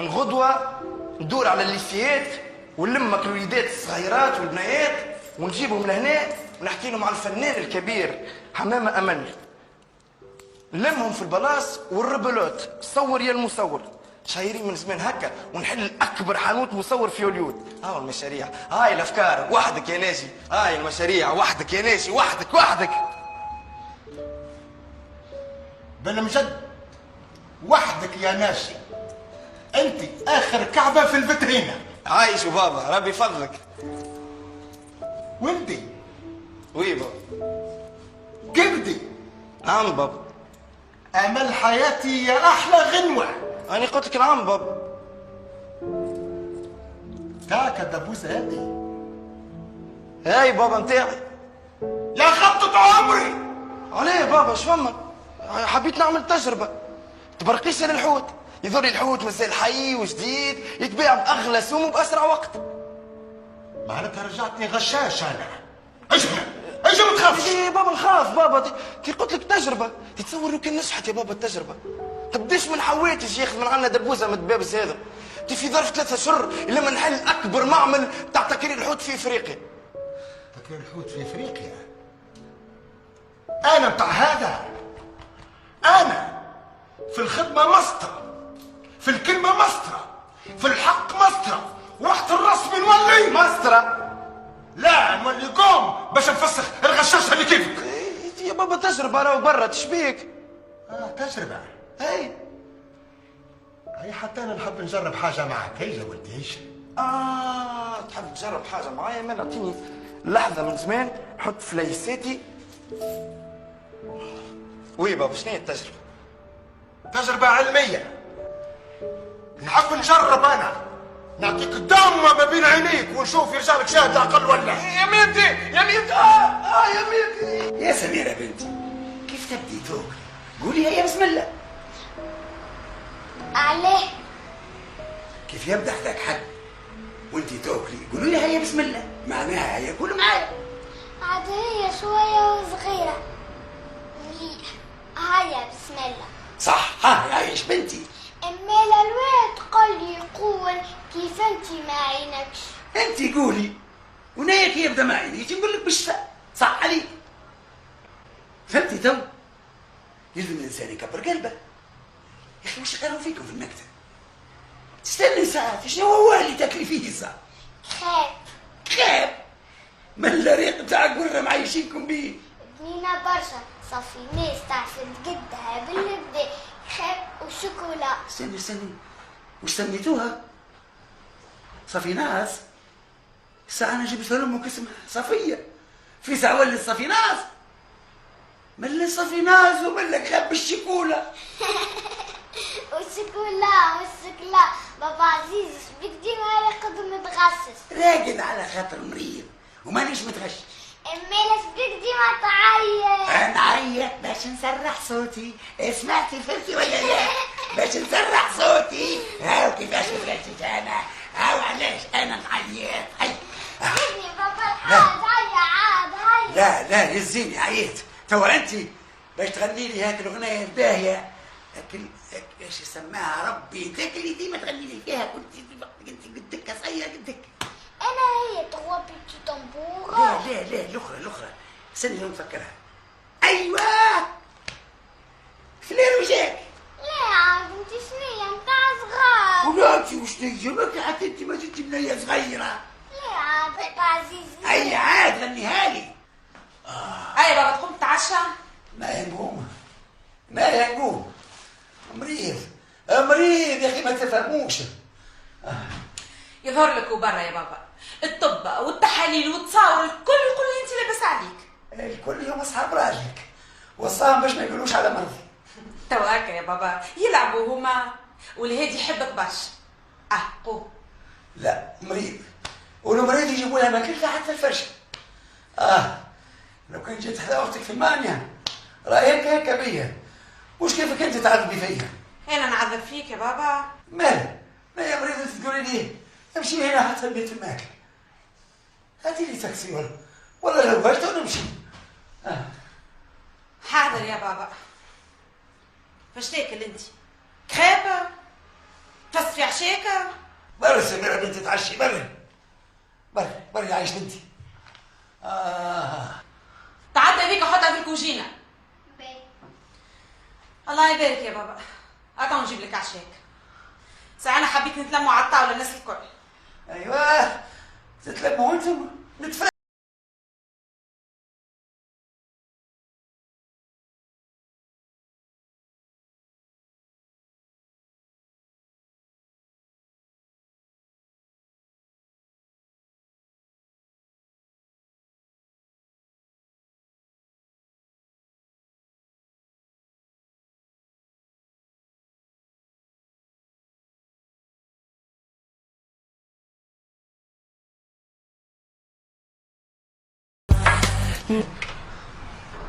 من غدوه ندور على الليسيات ونلمك الوليدات الصغيرات والبنيات ونجيبهم لهنا ونحكي لهم على الفنان الكبير حمامه امل. نلمهم في البلاص والربلوت، صور يا المصور، شايرين من زمان هكا ونحل اكبر حانوت مصور في هوليود. هاو المشاريع، هاي الافكار، وحدك يا ناجي، هاي المشاريع، وحدك يا ناجي، وحدك. بالمجد وحدك يا ناشي، انت اخر كعبه في الفترينه. عايش بابا، ربي فضلك. وانتي وي بابا. كبدي. نعم بابا. امل حياتي يا احلى غنوه. أنا قلت لك نعم بابا. تاك الدبوسه هذه. هاي بابا نتاعي. يا خطة عمري. عليه بابا اش فما؟ حبيت نعمل تجربة. تبرقيش للحوت، يظهر لي الحوت مازال حي وجديد يتباع بأغلى سوم وبأسرع وقت. معناتها رجعتني غشاش انا. اجي ما تخافش. إيه بابا نخاف بابا، تي قلت لك تجربة، تتصور لو كان نجحت يا بابا التجربة. تبداش من حواتش ياخذ من عنا دبوزة من الدبابس هذا. تي في ظرف 3 أشهر إلا ما نحل أكبر معمل تاع تكرير الحوت في إفريقيا. تكرير الحوت في افريقيا؟ انا بتاع هذا. انا في الخدمة مسطرة، في الكلمة مسطرة، في الحق مسطرة، وقت الرسم نولي مسطرة. لا نولي قوم باش نفسخ الغشاش اللي كيفك. يا بابا تجربة راهو برا تشبيك. تجربة. هاي حتى انا نحب نجرب حاجة معك. هي يا ولدي ايش؟ تحب تجرب حاجة معايا؟ ما نعطيني لحظة من زمان نحط في ليساتي. وي بابا شنو هي التجربة؟ تجربة علمية. نحب نجرب انا نعطيك دم ما بين عينيك ونشوف يرجع لك شاهد اقل ولا. يا ميتي يا ميتي يا ميتي. يا سميرة بنتي كيف تبدي توك؟ قولي هيا بسم الله. عليه كيف يبدا حداك حد وانتي توكلي قولوا لي هيا بسم الله، معناها هيا قولوا معايا. عاد هي شوية وصغيرة مليح. هيا بسم الله. صح ها عايش بنتي. اما الواد قال لي يقول كيف انتي ما عينكش. انتي قولي ونايا كي يبدا معي يجي نقول لك بالشفاء. صح عليك. فهمتي تو؟ يلزم الانسان يكبر قلبه. يا اخي وش قالوا فيكم في المكتب؟ تستني ساعات شنو هو اللي تاكلي فيه ساعة؟ خاب من الريق بتاعك برا معيشينكم بيه. بنينة برشا صافي ناس تعرف تقدها بالبدا خاب وشوكولا. استني وش سميتوها؟ صفيناز؟ الساعة أنا جبت لأمك اسمها صفية. في ساعة ولد صفيناز؟ من صفيناز ومن لك خاب الشيكولا. والشوكولا بابا عزيز بيك ديما يقعد متغشش. راقد على خاطر مريض ومانيش متغشش. امالك بيك ديما تعيط. نعيط باش نسرح صوتي. سمعتي فهمتي ولا لا؟ باش نسرح صوتي. هاو كيفاش متغشش أنا. هاو علاش أنا نعيط. هاي ابني بابا الحاج هيا عاد هيا. لا يزيني عييت. توا أنت باش تغني لي هاك الأغنية الباهية ايش يسماها ربي تاكلي ديما تغني لي فيها. كنت قدك صغير قدك. انا هي تغوا بيتي طنبوره. لا الاخرى استني لو نفكرها. ايوه فلان وجاك. لا عاد انت شنيا نتاع صغار. ولا انت وشنيا ما حتى انت ما جبتي بنيه صغيره. لا عاد بابا عزيز. اي عاد غنيها لي. اي بابا تقوم تتعشى؟ ما ينقوم مريض يا اخي ما تفهموش. يظهر لك وبرا يا بابا الطب والتحاليل والتصاور الكل يقول لي انت لاباس عليك. الكل يوم اصحاب راجلك وصاهم باش ما يقولوش على مرضي. توا هكا يا بابا يلعبوا هما والهادي يحبك برشا. قوم. لا مريض والمريض يجيبوا لها ماكلها حتى الفرشه. لو كان جيت حدا اختك في المانيا رايك هكا بيا مش كيفك انت تعذبي فيا. انا نعذب فيك يا بابا؟ مالك؟ ما يا مريض انت تقولي لي امشي هنا حتى البيت الماكل. هاتي لي تاكسي ولا لو بغيت ونمشي. حاضر يا بابا. فاش تاكل انت؟ خابة؟ تفس في عشاك. برا سميرة بنتي تعشي، برا عايش بنتي. تعدى بيك وحطها في الكوجينه. الله يبارك يا بابا. هاكا نجيب لك عشاك. ساعة حبيت نتلموا على الطاوله الناس الكل. ايوه تتلموا انتم نتفاهم.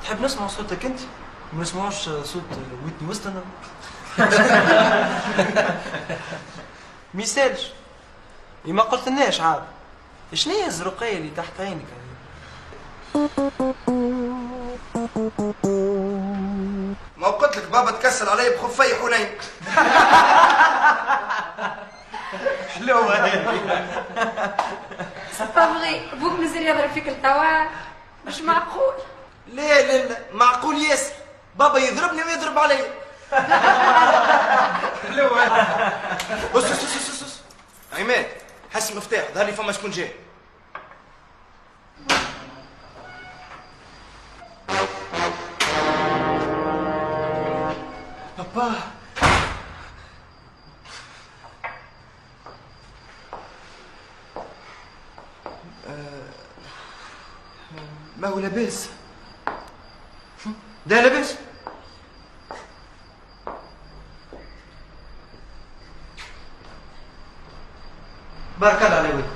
تحب نسمع صوتك انت؟ ما نسمعوش صوت ويتني وستن؟ ما يسالش. ما قلتلناش عاد. شنو هي الزرقية اللي تحت عينك هذه؟ ما قلت لك بابا تكسل علي بخفي حنين. حلوة هذه. صفابغي ابوك نزل يضرب فيك التوا، مش معقول. لا معقول ياسر. بابا يضربني ويضرب علي. حلوة. بص عماد، حس المفتاح ظهر لي فما شكون جاي. بابا ما هو لاباس؟ ده لاباس؟ بارك الله على ولدي.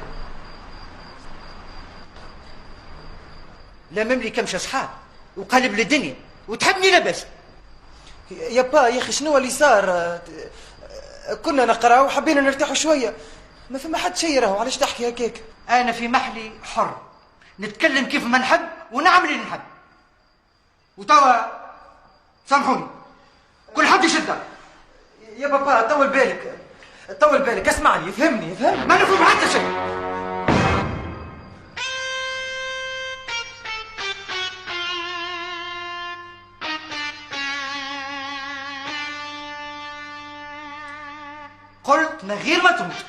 لا مملي كم شصحاب وقلب للدنيا وتحبني لبس. يا با يا اخي شنو اللي صار؟ كنا نقرا وحبينا نرتاحوا شويه، ما فما حد شي راهو، علاش تحكي هكاك؟ انا في محلي حر، نتكلم كيف ما نحب ونعمل اللي نحب. وتوا سامحوني كل حد يشدها. يا بابا طول بالك اسمعني، فهمني. ما نفهم حتى شيء. قلت من غير ما تموت.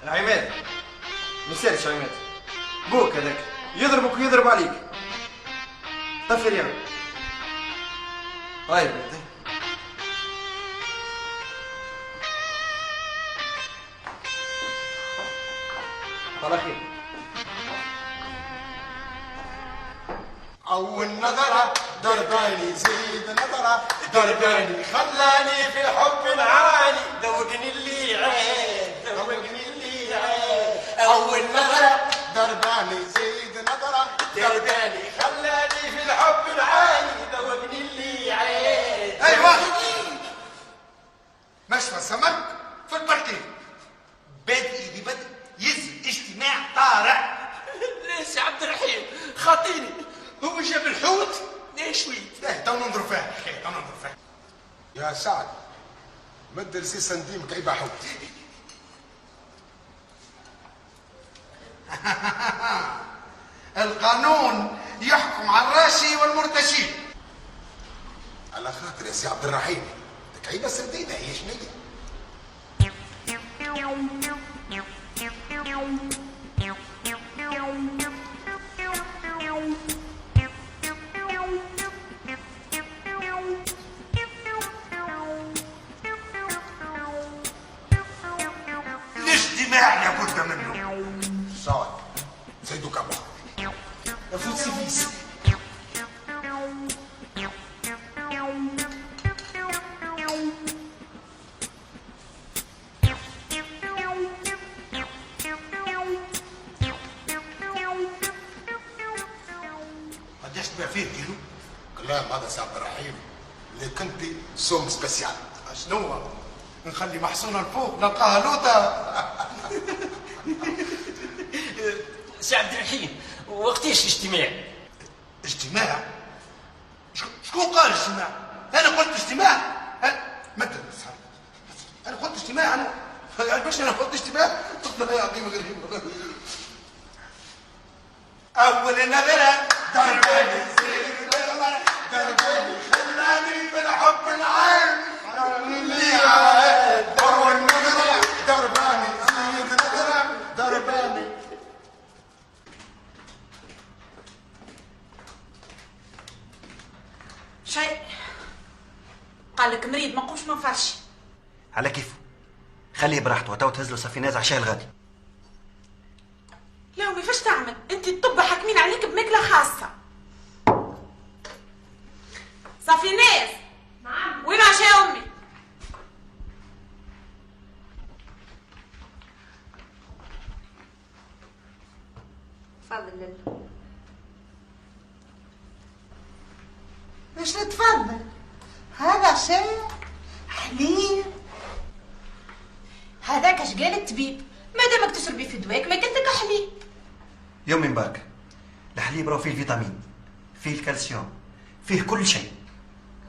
عماد ما يسالش عماد، بوك هذاك يضربك ويضرب عليك. طفي اليوم. هاي بنتي. على خير. أول نظرة درباني زيد نظرة درباني خلاني في الحب نعاني ذوقني اللي عين أول نظرة درباني زيد نظرة درباني خلاني في الحب نعاني ذوقني اللي عين. أيوة مشفى سمك في البركين بادئ ببدء يزن اجتماع طارئ. ليش يا عبد الرحيم خاطيني هو جاب الحوت ليش ويت؟ تو ننظر فيها يا سعد مد رسيس نديم كعيبة حوت. القانون يحكم على الراشي والمرتشي. على خاطر يا سي عبد الرحيم كعيبة سردينة هي شنية. الاجتماع لابد منه. صاد زيدو كبا فوت سيفيس. قديش تبيع فيه كيلو؟ كلام هذا سي عبد الرحيم اللي كنت سوم سبيسيال. شنو؟ نخلي محصونة الفوق نلقاها لوطة. سي عبد الرحيم وقتاش الاجتماع؟ اجتماع؟ شكون قال اجتماع؟ أنا قلت اجتماع؟ يعني باش انا فوت اشتباه والله يا عظيم غريب. اول نظره ضرباني ضرباني خلاني بالحب العين اللي عاد. اول نظره ضرباني نظره ضرباني. شيء قال لك مريض ما نقومش ما نفرش. على كيفه، خليه براحته وتو تهز له صفيناز عشاء الغادي. لا وما فاش تعمل انت الطب حاكمين عليك بماكله خاصه. صفيناز. نعم. وين عشاء امي؟ تفضل. باش نتفضل؟ هذا شيء حليب. هذاك اش قال الطبيب؟ ما دامك تشربي في دواك ما قلت لك حليب. يومي مبارك، الحليب راه فيه الفيتامين، فيه الكالسيوم، فيه كل شيء.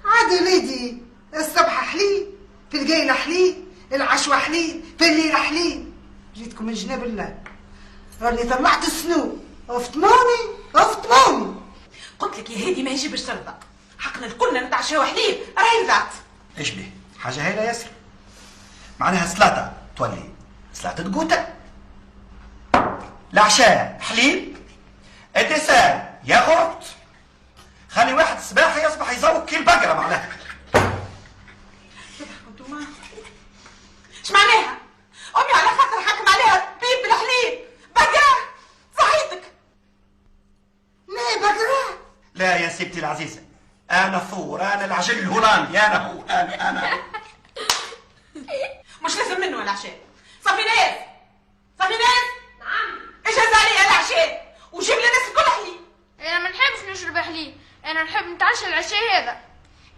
عادي وليدي، الصبح حليب، في القيلة حليب، العشوة حليب، في الليل حليب. جيتكم من جناب الله، راني طلعت السنون، افطموني. قلت لك يا هادي ما يجيبش ترضى، حقنا الكلنا نتعشاو حليب راهي رضعت. ايش بيه؟ حاجه هايله ياسر. معناها سلطه تولي سلطه قوته، العشاء حليب، الدسر ياغورت، خلي واحد الصباح يصبح يزوق كيل بقره معناها. انتوما اش معناها؟ امي على خاطر حكم عليها الطبيب بالحليب بقره صحيتك. ليه بقرة؟ لا يا سيدتي العزيزه، انا الثور، انا العجل الهولندي، انا هو انا مش لازم منه العشاء. صفيناز صفيناز. نعم. اجهز عليها العشاء وجيب لي الناس الكل حليب. انا ما نحبش نشرب حليب، انا نحب نتعشى العشاء هذا.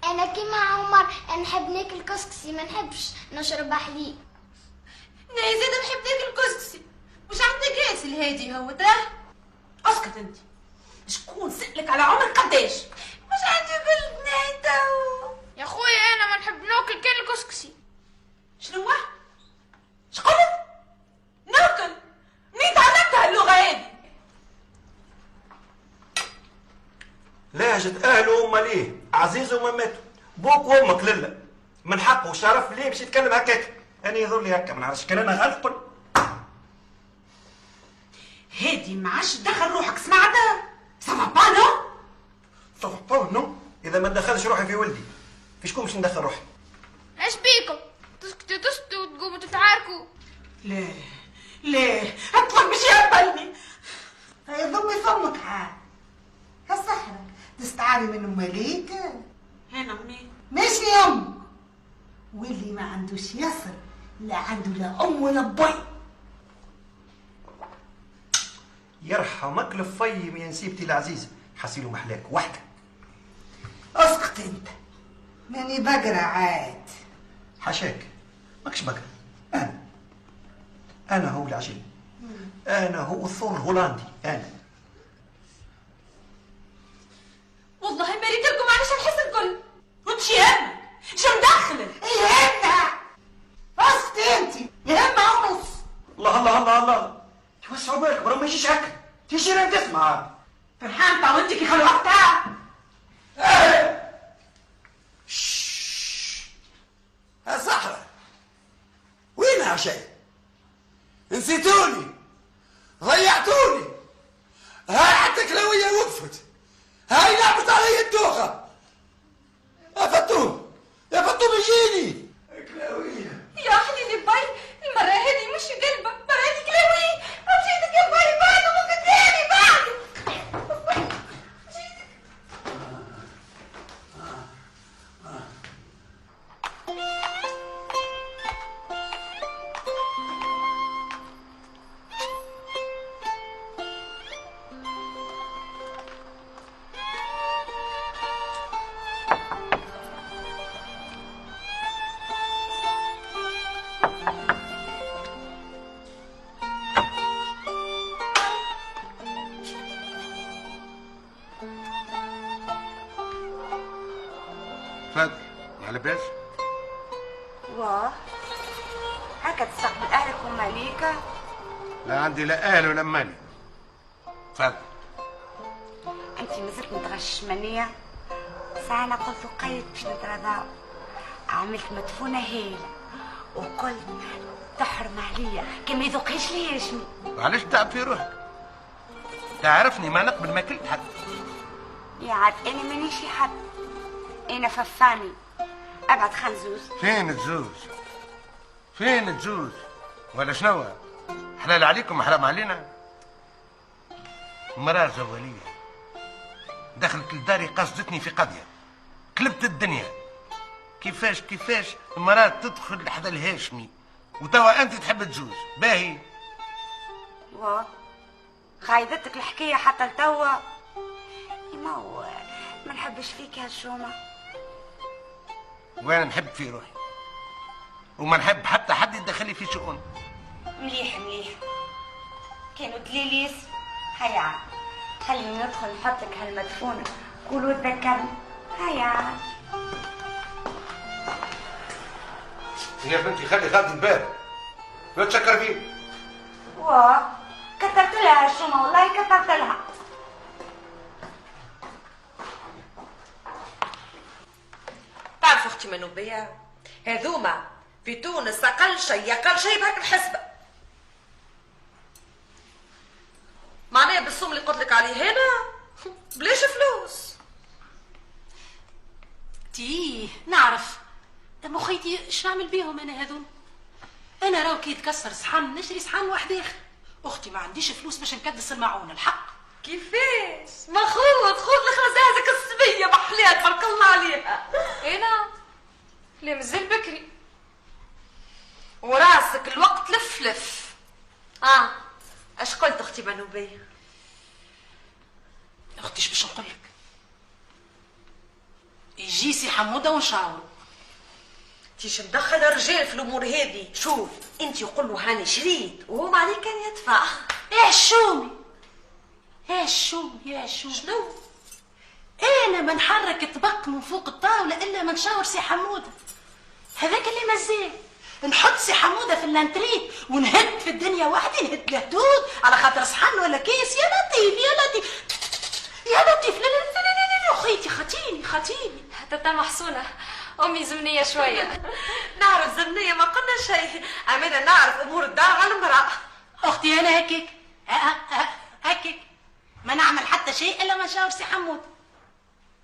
انا كيما عمر نحب ناكل كسكسي، ما نحبش نشرب حليب. انا زيد نحب ناكل كسكسي. مش عندنا كاس الهادي هو تراه. اسكت انت، شكون سألك على عمرك قداش؟ مش عندي بلد نايتو يا خويا انا ما نحب ناكل كان الكسكسي. شنو؟ شقولت؟ ناكل؟ منين تعلمت هاللغة هادي؟ لهجة أهله هما ليه؟ عزيز وما ماتوا، بوك وأمك لله، من حقه وشرف ليه باش يتكلم هكاك، أنا يظهر لي هكا ما نعرفش كان أنا غلط قل. هادي ما عادش تدخل روحك سمعتها؟ سافا با نو؟ سافا با نو؟ إذا ما ندخلش روحي في ولدي، في شكون باش ندخل روحي؟ ايش بيكم؟ تسكتوا وتقوموا تتعاركوا. ليه؟ اطلق باش يهبلني. هيا ضمي فمك عاد. هالصحرا تستعاري من مليك؟ هنا امي. ماشي يا امك. واللي ما عندوش ياسر لا عنده لا ام ولا بي. يرحمك الفيم يا نسيبتي العزيزة، حسيلو محلاك وحدك. اسكت انت، ماني بقرة عاد. حشاك، ماكش بقرة، أنا هو العجل، أنا هو الثور الهولندي، أنا. والله ما ريت لكم علاش نحس الكل. وانت يهمك؟ شو مدخلك؟ يهمنا. اسكت انت، يهمنا ونص. الله الله الله الله، توسعوا بالك برا ما يجيش هكا، تيجي لين تسمع. فرحان طا وانت كي خلوقتها. يا صحراء وين عشاء؟ نسيتوني، ضيعتوني. هاي حتى كلاوية وقفت، هاي لعبت علي الدوخة. يا فطوم يا فطوم يجيني. كلاوية يا حليلي باي، المرة هذه مش قلبة، المرة هذه كلاوي. مشيتك يا باي بعد وقدامي بعد. تفضل، على لاباس؟ واه هكا تستقبل اهلك وماليكا؟ لا عندي لا اهل ولا مالي. تفضل. انت مازلت متغشش منية؟ ساعة انا قلت قيد باش نتراضاو، عملت مدفونة هيلة وقلت تحرم عليا كي ما يذوقيش لي يشمي. علاش تعب في روحك؟ تعرفني ما نقبل ما كلت حد. يا عاد انا مانيش حد، انا ففاني ابعد خنزوز. فين الزوز؟ فين الزوز؟ ولا شنو؟ حلال عليكم حرام علينا؟ مرأة زوالية دخلت لداري قصدتني في قضية، قلبت الدنيا. كيفاش المرأة تدخل لحدا الهاشمي وتوا انت تحب تزوز؟ باهي واه خايدتك الحكاية حتى لتوا. ما نحبش فيك هالشومة. وانا نحب في روحي وما نحب حتى حد يدخلي في شؤون. مليح كانوا دليليس. هيا عاد خليني ندخل نحطك هالمدفونة قولوا تذكرني. هيا عاد يا بنتي خلي غادي الباب لا تشكر فيه. واه كثرت لها هالشومة والله كثرت لها. تعرف اختي منوبية هذوما في تونس اقل شيء بهاك الحسبة. معناها بالسوم اللي قلت لك عليه هنا بلاش فلوس. تيه نعرف دم خيتي اش نعمل بيهم انا هذول. انا راو كي يتكسر صحن نشري صحن واحد اخر. اختي ما عنديش فلوس باش نكدس المعون الحق. كيفاش ما خذ الخزازك الصبيه محلات تبارك الله عليها. انا لا مازال بكري وراسك الوقت لف. اش قلت اختي منوبيه؟ اختي اش باش نقول لك؟ يجي سي حموده ونشاوروا. تيش مدخل الرجال في الامور هذه. شوف انت يقول له هاني شريت وهو عليه كان يدفع. ايه الشومي شنو؟ انا ما نحرك الطبق من فوق الطاوله الا ما نشاور سي حموده. هذاك اللي مازال نحط سي حموده في اللانتري ونهد في الدنيا وحدي، نهد الهدود على خاطر صحن ولا كيس. يا لطيف لا خيتي خاتيني تتا محسونة امي زمنية شوية. نعرف زمنية ما قلنا شيء، امانة نعرف امور الدار على المرأة. اختي انا هكيك ما نعمل حتى شيء الا ما نشاور سي حمود.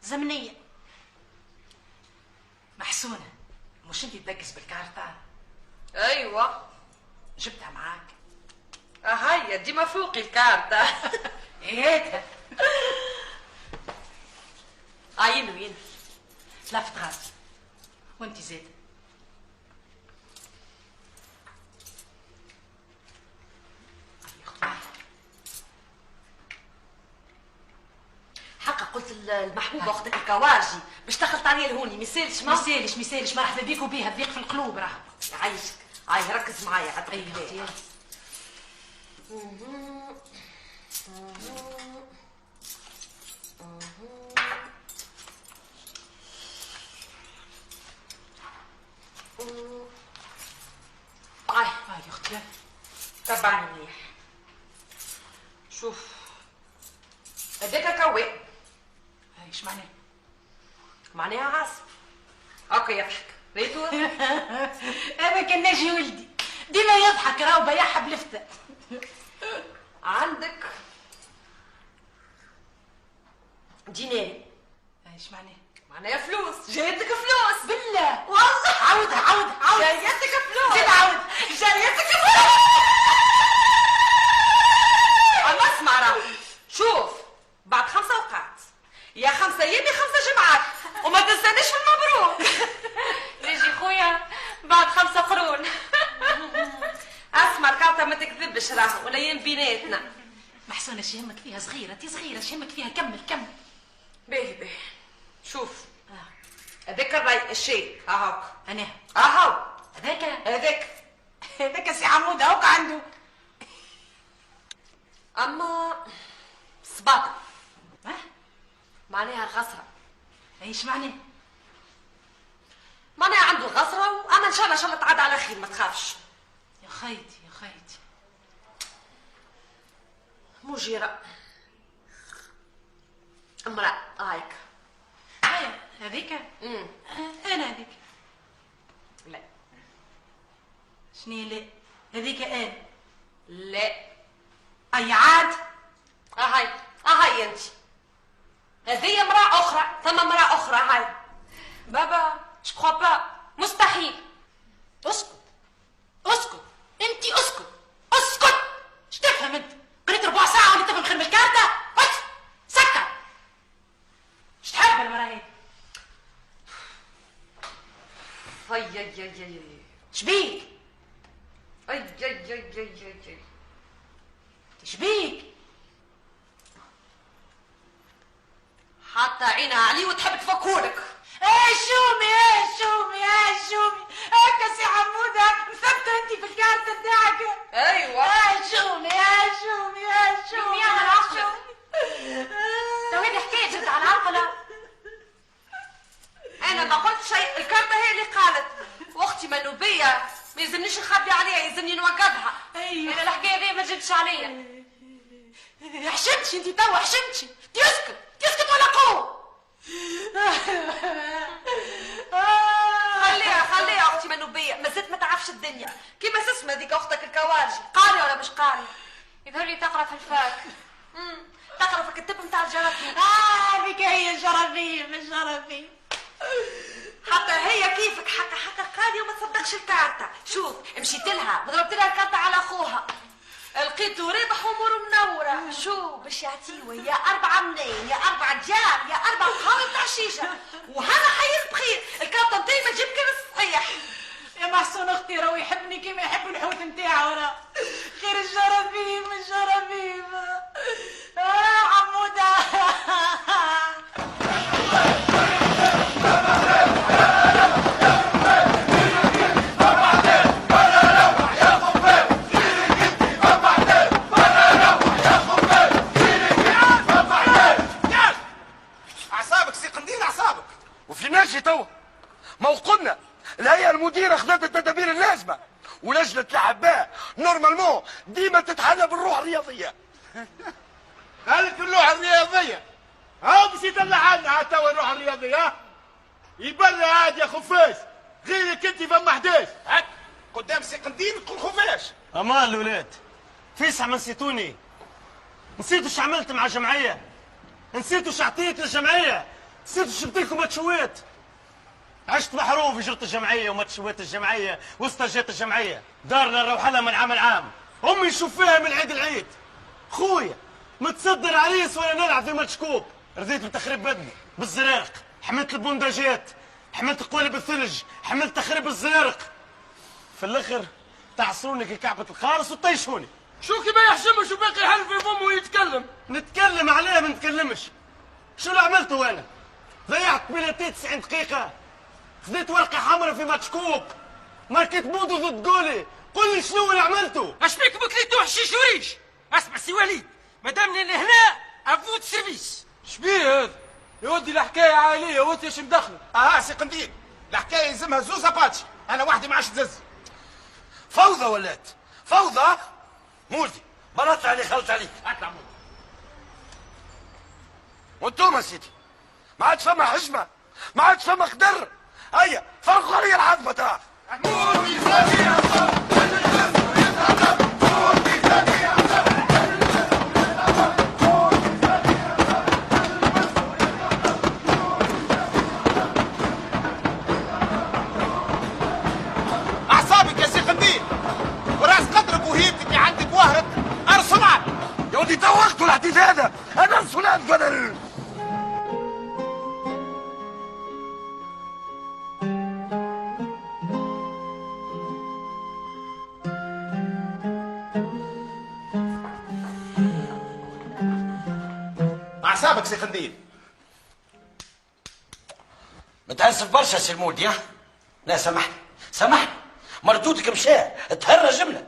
زمنية محسونة مش انتي تدقس بالكارتة؟ ايوه جبتها معاك. هيا ديما فوقي الكارتة. هاتها. عينو لفت غاز وانتي زيد. حقا قلت المحبوبه اختك الكواجي باش دخلت عليا الهوني ميسالش مرحبا بيك وبيها تضيق في القلوب. راه يعيشك. ركز معايا حتى. اي اختي يا اختي تبعني مليح. شوف هذاك كوي ايش معناه؟ معناها عصب هكا يضحك ريتو. انا كان ناجي ولدي ديما يضحك راهو بيحها بلفته. عندك ديناري. ايش معناه؟ معناها فلوس. جايتك فلوس بالله. والله عاودها جايتك فلوس. زيد عاود. جايتك فلوس. اما اسمع راه شوف بعد 5 اوقات يا 5 ايام يا 5 جمعات وما تنسانيش في المبروك. نجي خويا بعد 5 قرون. اسمع الكارتة ما تكذبش راه والايام بيناتنا. محسونة شهمك فيها صغيرة شهمك فيها. كمل. باهي شوف هذاك الراي الشيء هاك انا هاو هذاك سي حمود هاك عنده. اما صباطة معناها الغسرة. ايش معناه؟ معناها عنده الغسرة واما ان شاء الله تعاد على خير ما تخافش. خيتي يا خيتي مجيرة امرأة هايك. هيا هذيك. انا هذيك. لا. شني لا؟ هذيك انا. لا. اي عاد. هاي انت. هذه امرأة أخرى، ثم امرأة أخرى. هاي بابا جو كخوا با، مستحيل. اسكت اسكت انت اسكت اسكت. اش تفهم انت؟ قريت ربع ساعة ولا تفهم خدمة الكارتة؟ سكر. اش تحب المرأة هذي؟ اي شبيك؟ اي شبيك؟ حتى عينها علي وتحب تفكولك. شومي هكا سي حمودة مثبتة انت في الكارتة بتاعك. ايوه شومي يا مرا لو هذه حكاية جد على عقلة. انا ما قلت شيء، الكارتة هي اللي قالت، واختي منوبية ما يلزمنيش نخبي عليها، يلزمني نوقفها. ايوه انا الحكاية دي ما جبتش عليا. حشمتي انت توا حشمتي. تسكت ولا قوم. خليها اختي منوبية، ما زلت ما تعرفش الدنيا. كيما اسمها ذيك اختك الكوارجي، قاري ولا مش قاري؟ يظهر لي تقرا في الفاك. تقرا في الكتاب نتاع الجراثيم. هذيك هي الجراثيم. حتى هي كيفك حتى قاريه وما تصدقش الكارتة. شوف مشيت لها وضربت لها الكارتة على اخوها، لقيته رابح واموره منوره. شو باش يعطيوه؟ يا 4 منين، يا 4 ديار، يا 4 قهاوي بتاع شيشه، وهذا حيز بخير. الكارتة نتاعي ما تجيب كان الصحيح. يا محسون اختي راهو يحبني كيما يحب الحوت نتاعو. راه خير الجراثيم. حمودة. اعصابك سي قنديل، اعصابك. وفي ناشي توا ما وقلنا الهيئة المديرة خذت التدابير اللازمة، ولجنة الأحباء نورمالمون ديما تتحلى بالروح الرياضية. قالك الروح الرياضية، هاو باش يدلع عنا توا الروح الرياضية. يبلع عاد يا خفاش، غيرك انت فما حداش. هاك قدام سي قنديل تقول خفاش. امان الولاد، فيسع ما نسيتوني. نسيتوا اش عملت مع الجمعية، نسيتوا اش عطيت للجمعية، نسيتوا اش جبت لكم ماتشوات. عشت محروم في جرة الجمعية وماتشوات الجمعية واستاجات الجمعية. دارنا نروح لها من عام لعام، امي نشوف فيها من عيد العيد. خويا متصدر عريس وانا نلعب في ماتش كوب. رضيت بتخريب بدني بالزرارق، حملت البونداجات، حملت قوالب الثلج، حملت تخريب الزرارق. في الاخر تعصروني كي كعبة الخارص وطيشوني. شو كيما يحشمش وباقي يحل في فمه ويتكلم. نتكلم عليه ما نتكلمش. شو اللي عملته انا؟ ضيعت 290 دقيقة، خذيت ورقة حمراء في ماتش كوب، ماركت بودو ضد جولي. قل لي شنو اللي عملته؟ اش بيك بكليتو حشيش وريش؟ اسمع سي وليد، مادام هنا افوت سيرفيس. شبيه هذا؟ يا ودي الحكاية عائلية وانت ايش مدخلك؟ سي قنديل، الحكاية يلزمها زوز اباتشي، انا وحدي ما عادش تزز. فوضى ولات فوضى. مولدي مرات علي خلط عليك. اطلع مولدي. وانتوما سيدي ما عادش فما حشمة، ما عادش فما قدر. هيا فرقوا علي العظمة تاعك. اعصابك يا سي قنديل، وراس قدرك وهيبتك اللي عندك وهرك ارسلات. يا ودي توقتوا الحديث هذا، انا ارسلات بدل. اعصابك سي قنديل. متأسف برشا سي المولدي. لا سامحني مردودك مشى تهرى جمله.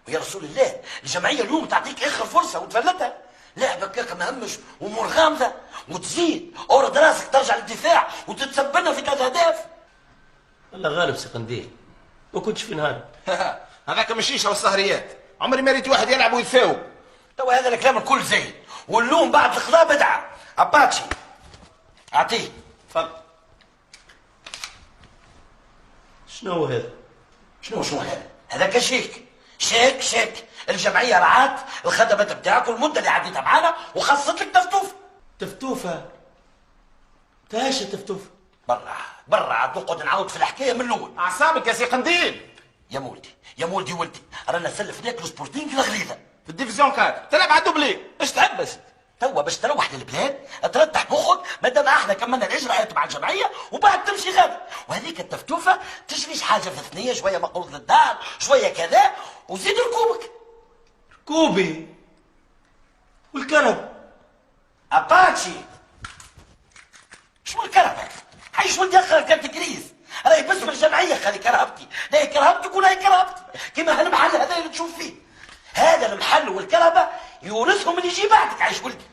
ويا رسول الله الجمعيه اليوم تعطيك اخر فرصه وتفلتها. لعبك هكا مهمش وامور غامضه وتزيد اورد راسك ترجع للدفاع وتتسبنا في 3 أهداف. الله غالب سي قنديل، ما كنتش في نهار. هذاك مشيشه والسهريات، عمري ما ريت واحد يلعب ويتثاوب. توا هذا الكلام الكل زين، واللوم بعد القضاء بدعه. اباتشي اعطيه. تفضل. شنو هذا؟ شنو هذا؟ هذاك شيك الجمعيه رعات الخدمات بتاعك والمده اللي عديتها معانا وخصت لك تفتوفه. تفتوفه؟ تاش تفتوفه؟ برا عاد نقعد نعاود في الحكايه من الاول. اعصابك يا سي قنديل. يا ولدي ولدي رانا نسلف ناكلوا سبورتينغ الغليظه في الديفيزيون 4 تلعب على الدوبلي، ايش تحب بس؟ توا باش تروح للبلاد ترتاح مخك مادام احنا كملنا الاجراءات مع الجمعيه وبعد تمشي غدا، وهذيك التفتوفه تشريش حاجه في الثنيه، شويه مقروض للدار شويه كذا وزيد ركوبك. ركوبي والكرب؟ اباتشي شو الكرهبه؟ عايش ولدي اخر كانت كريس، راهي باسم الجمعيه خلي كرهبتي، لا هي كرهبتك ولا هي كرهبتي، كيما هالمحل هذا اللي تشوف فيه، هذا المحل والكرهبه يورثهم اللي يجي بعدك. عايش ولدي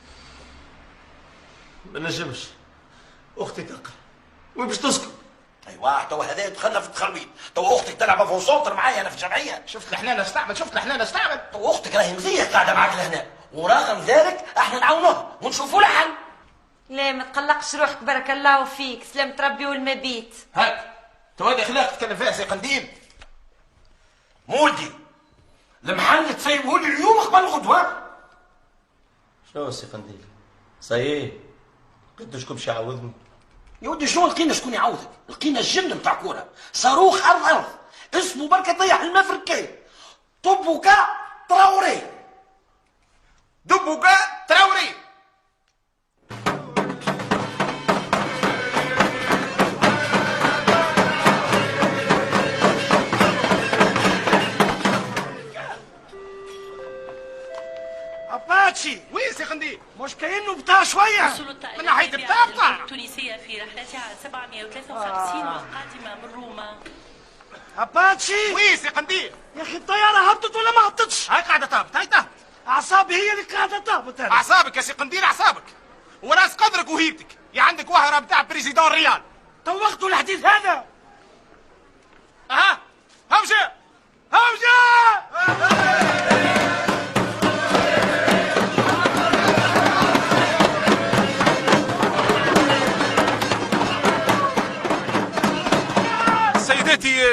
ما نجمش، اختي تقرا وين باش تسكت؟ ايوا توا هذا دخلنا في التخربيط، توا اختك تلعب فوسونتر معايا انا في الجمعيه. شفت الحنان استعمل، توا اختك راهي مزيه قاعده معاك لهنا، ورغم ذلك احنا نعاونوها ونشوفوا لها حل. لا ما تقلقش روحك، بارك الله فيك، سلامة ربي والمبيت. هاك تو هذه اخلاق تتكلم فيها سي قنديل. مولدي المحل تسيبه لي اليوم قبل غدوه. شنو سي قنديل؟ صايي قداش باش يعوضني؟ يا ودي شنو لقينا شكون يعوضك؟ لقينا الجن بتاع كوره صاروخ ارض اسمه بركه طيح الماء في الركايه. دبوكا تراوري. اباتشي وين سي قنديل؟ مش كأنه بتاع شويه من ناحيه بتاع التونسية في رحلتها 753 والقادمة من روما. اباتشي وين سي قنديل؟ يا اخي الطياره هبطت ولا ما هبطتش؟ هاي قاعده تهبط، هاي تهبط. اعصابي هي اللي قاعده تهبط. اعصابك يا سي قنديل، اعصابك وراس قدرك وهيبتك، يا عندك وهره بتاع بريزيدون ريال. تو وقته الحديث هذا. اها همشي.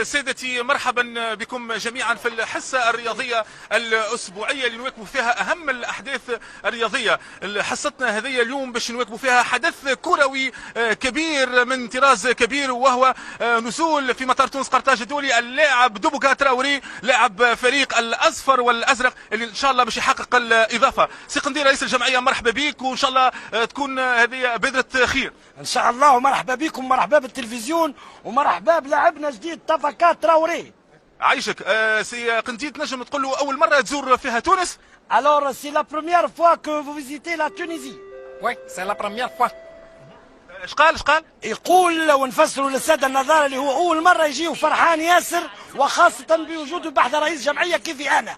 سيدتي مرحبا بكم جميعا في الحصة الرياضية الأسبوعية اللي نواكبوا فيها أهم الأحداث الرياضية. حصتنا هذه اليوم باش نواكبوا فيها حدث كروي كبير من طراز كبير، وهو نزول في مطار تونس قرطاج الدولي اللاعب دوبوكا تراوري لاعب فريق الأصفر والأزرق اللي إن شاء الله باش يحقق الإضافة. سي قنديل رئيس الجمعية مرحبا بك، وإن شاء الله تكون هذه بذرة خير ان شاء الله، ومرحبا بكم، مرحبا بالتلفزيون، ومرحبا بلاعبنا جديد تفاكا تراوري. عايشك. سي قنديل تنجم تقول له اول مره تزور فيها تونس؟ Alors c'est la première fois que vous visitez la Tunisie. Oui, c'est la première fois. اش قال؟ يقول ونفسروا للساده النظاره اللي هو اول مره يجي وفرحان ياسر، وخاصه بوجوده بعد رئيس جمعيه كيفي انا.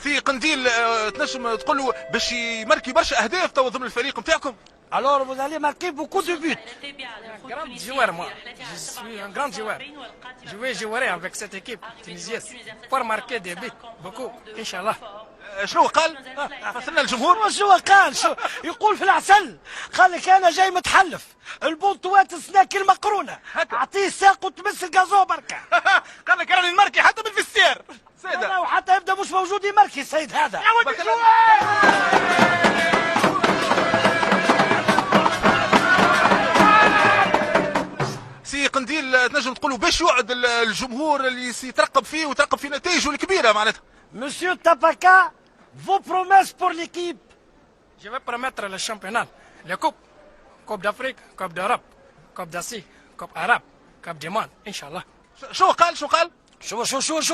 في قنديل تنجم تقول له باش يماركي برشا اهداف توا ضمن الفريق نتاعكم؟ Alors vous allez marquer beaucoup de buts. Grand joueur moi, je suis un grand joueur. Je vais jouer avec cette équipe tunisienne pour marquer des buts, beaucoup, Inch'Allah. شنو قال؟ فسرنا الجمهور. شو قال؟ شو يقول في العسل؟ قال لك انا جاي متحلف، البونطوات سناك المقرونه، اعطيه ساق وتمس الجازو بركه. قال لك راني نماركي حتى بالفستير. لا وحتى يبدا مش موجود يماركي السيد هذا. سي قنديل تنجم تقولوا باش يوعد الجمهور اللي يترقب فيه ويترقب في نتائجه الكبيره معناتها؟ Monsieur Tapaka, vos promesses pour l'équipe? Je vais promettre le championnat, les coupes, Coupe d'Afrique, Coupe d'Europe, Coupe d'Asie, Coupe arabe, Coupe du monde, Inch'Allah. شو قال؟ شو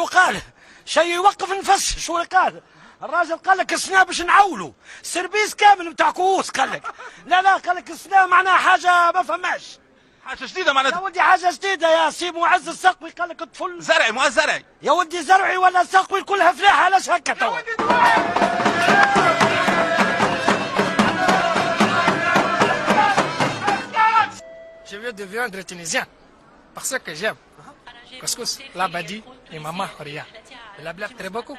قال؟ شيء يوقف النفس. شو قال؟ الراجل قال لك السنة باش نعولوا سيرفيس كامل بتاع كؤوس. قال لك لا قال لك السنة معناها حاجة ما فماش، حاجة جديدة معناتها. يا ودي حاجة جديدة يا سي معز السقوي. قال لك الطفل زرعي معز زرعي. يا ودي زرعي ولا سقوي كلها فلاحة، علاش هكا توا؟ prendre tunisien. Parce que j'aime couscous, labadi et maman Ria. Elle a blague très beaucoup.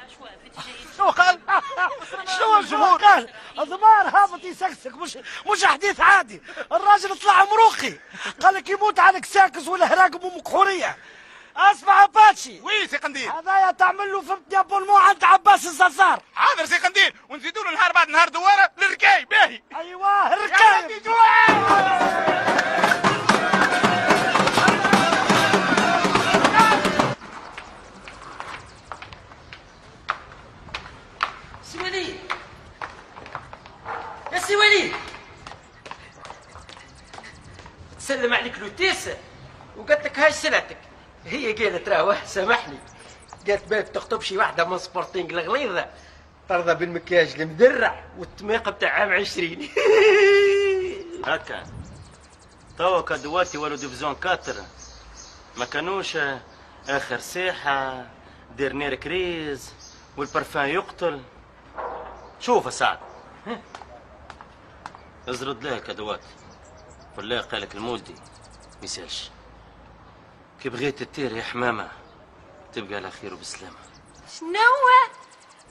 شنو قال؟ شنو الجمهور؟ قال الضمار هابط يسكسك مش حديث عادي، الراجل طلع مروقي، قال لك يموت عليك ساكس ولا هراقب ومكحوريه. اسمع باتشي. وي سي قنديل. هذايا تعمل له فهمت يا بولمون عند عباس الزرزار. حاضر سي قنديل، ونزيدوا له نهار بعد نهار دواره للركاي باهي. ايوه الركاي. سي وليد يا سي وليد، تسلم عليك لوتيس وقالت لك هاي سلعتك. هي قالت راوه سامحني، قالت بالك تخطب شي واحده من سبورتينغ الغليظه ترضى بالمكياج المدرع والتميقه بتاع عام 20. هكا توا كدواتي ولو ديفيزيون 4 ما كانوش اخر ساحه ديرنير كريز والبرفان يقتل. شوف يا سعد ازرد لها كدوات والله قالك المولدي ميسالش كي بغيت تطير يا حمامه تبقى على خير وبسلامه. شنو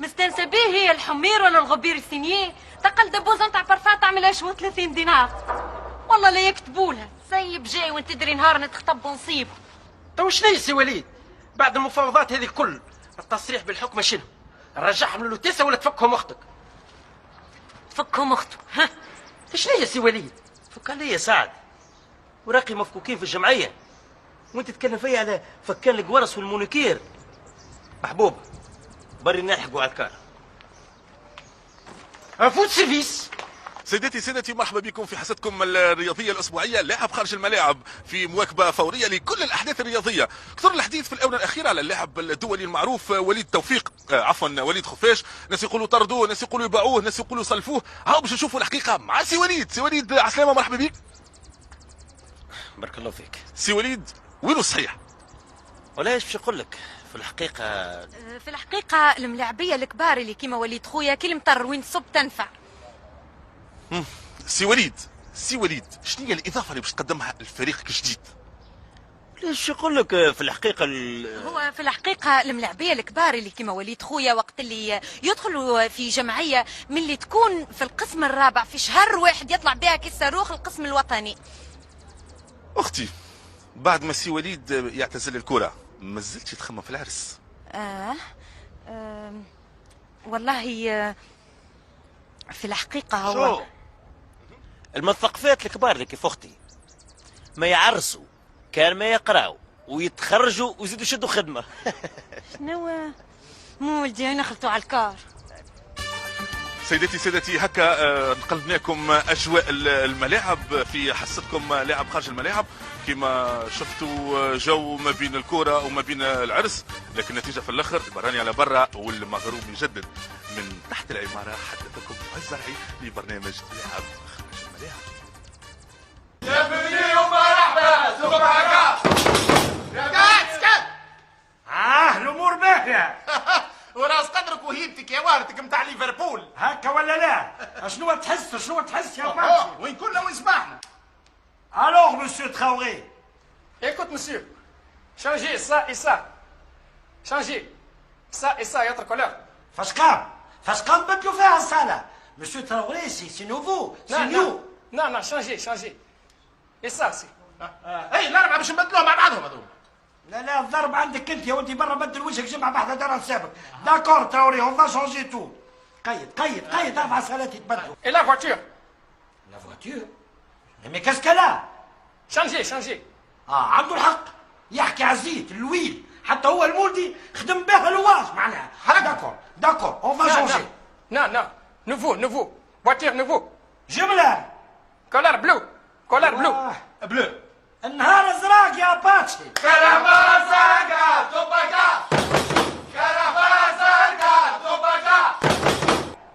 مستانسه به هي الحمير ولا الغبير السينيه؟ تقل دبوزه نتاع برفان تعملها شو 30 دينار. والله لا يكتبوا لها سيب جاي وانت تدري نهار نتخطب ونصيب. تو شنو يا سي وليد بعد المفاوضات هذه الكل التصريح بالحكم شنو؟ نرجعهم للوتيسه ولا تفكهم اختك؟ تفكهم اخته. ها شنو يا سي وليد؟ فك علي يا سعد وراقي مفكوكين في الجمعيه وانت تتكلم فيا على فكان القورص والمونيكير. محبوب بري نلحقوا على الكار. فوت سيرفيس. سيدتي مرحبا بكم في حصتكم الرياضيه الاسبوعيه لاعب خارج الملاعب في مواكبه فوريه لكل الاحداث الرياضيه. كثر الحديث في الاونه الاخيره على اللاعب الدولي المعروف وليد توفيق وليد خفاش. ناس يقولوا طردوه، ناس يقولوا يباعوه، ناس يقولوا صلفوه. هاو باش نشوفوا الحقيقه مع سي وليد عسلامه مرحبا بك. بارك الله فيك. سي وليد وينو الصحيح؟ ولا ايش باش نقول لك في الحقيقه الملاعبيه الكبار اللي كيما وليد خويا كي المطر وين تصب تنفع. سي وليد شنو هي الاضافه اللي باش تقدمها لفريقك الجديد؟ ليش يقول لك في الحقيقه هو في الحقيقه الملاعبيه الكبار اللي كيما وليد خويا وقت اللي يدخلوا في جمعيه من اللي تكون في القسم الرابع في شهر واحد يطلع بها كي الصاروخ القسم الوطني. اختي بعد ما سي وليد يعتزل الكره ما زلتش تخمم في العرس؟ والله في الحقيقه هو المثقفات الكبار اللي كيف اختي ما يعرسوا كان ما يقراوا ويتخرجوا ويزيدوا يشدوا خدمه. شنو مو ولدي نخلطوا على الكار. سيدتي هكا نقلبناكم اجواء الملاعب في حصتكم لاعب خارج الملاعب. كما شفتوا جو ما بين الكره وما بين العرس، لكن النتيجه في الاخر براني على برا والمغروم يجدد. من تحت العماره حدثكم الزرعي لبرنامج لاعب خارج الملاعب. يا بني ومرحبا سبحانك سكت الامور باهيه. وراس قدرك وهيبتك يا وارتك متاع ليفربول. هكا ولا لا؟ شنو تحس يا باتشي؟ وين كنا وين سمعنا؟ Alors, monsieur Traoré. Écoute, monsieur, changez ça et ça. Changez ça et ça, يتركوا له. فاش بدلوا فيها الصالة. Monsieur Traoré, c'est nouveau, c'est new. Non, changez. Et ça, c'est. اي الاربعه باش نبدلوها مع بعضهم هذول. لا الضرب عندك انت يا ولدي برا بدل وجهك جمعة واحدة دار نسابك. داكور تراوري اون فا شونجي تو. قيد 4 صالات يتبدلوا. Et la voiture? La voiture? Mais qu'est-ce qu'elle a? Changez. عنده الحق يحكي عزيت الويل حتى هو المولدي خدم بها لواج معناها. داكور اون فا شونجي. Non, nouveau. Voiture nouveau. جملة. Couleur bleu. بلو. النهار ازرق يا باتشي.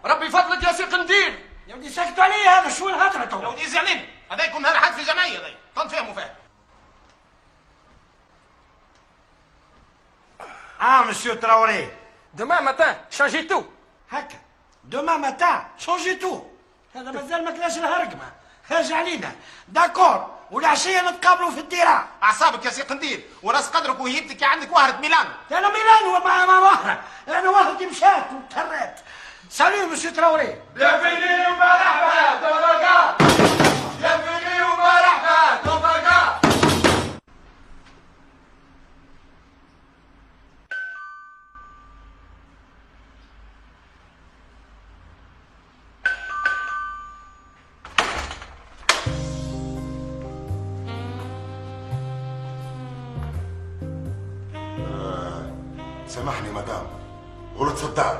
ربي فضلك يا سي قنديل. يا ودي سكتوا علي هذا شو الهضره تو؟ يا ودي زعلين هذاكم نهار حد في جمعيه هذي تنفهموا فيها. مسيو تراوري. Demain matin, changez tout. هكا دوما ماتان شونجي تو. هذا مازال ما كلاش الهرقمه. هاج علينا. داكور والعشيه نتقابلوا في الديره. اعصابك يا سي قنديل وراس قدرك وهيبتك يا عندك وهرة ميلان. انا ميلان وما وهره، انا وهرتي مشات وتهرت. سالي مسيو تراوري. Bienvenue au Marahba de Vaga. Bienvenue au Marahba de Vaga. سامحني مدام، غلط صدام.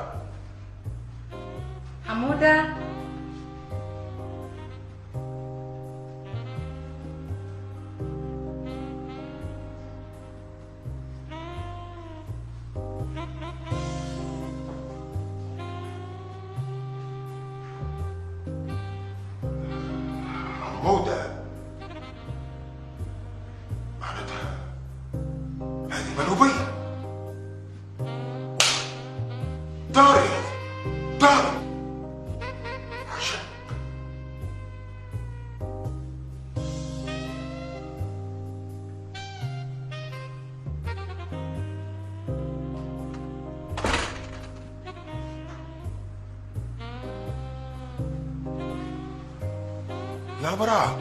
حمودة حمودة معناتها هذه منوبية. داري داري عجب. يا برا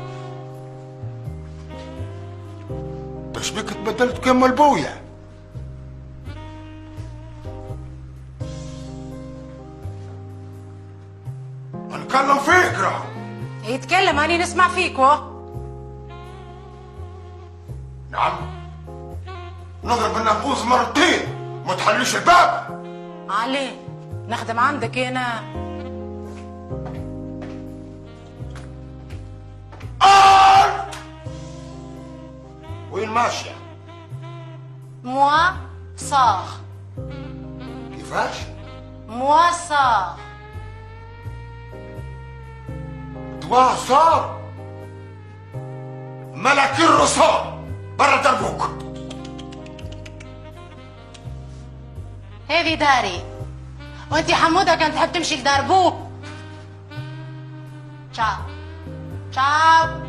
باش بك تبدلت كم البوية. نتكلم فيك راه. يتكلم أني نسمع فيك نعم نضرب الناقوس مرتين ما تحليش الباب. عليه نخدم عندك أنا. وين ماشية؟ موا صاغ. كيفاش؟ موا صاغ. دوا صار ملك الرصاص برا دربوك. هذه داري وانتي حمودة كانت تحب تمشي لدار بوك. تشاو تشاو.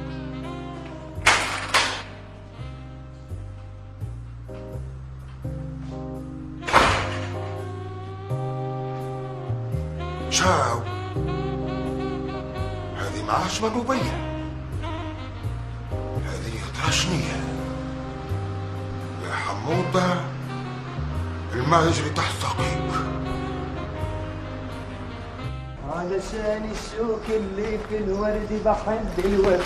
شاو هذه معاش منوبية، هذه طرشنية يا حمودة. الماء يجري تحت ساقيك. علشان الشوك اللي في الورد بحب الورد.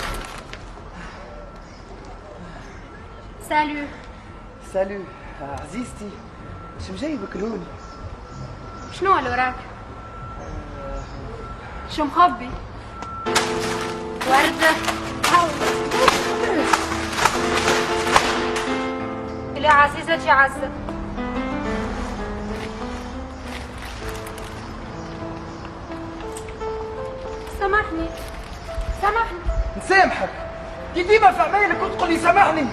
سالو. سالو عزيزتي، شو مجيبك لهون؟ شنو اللي وراك؟ شو مخبي؟ وردة. يا عزيزتي عزة. سامحني سامحني. نسامحك؟ كي ديما في عمايلك وتقول لي سامحني.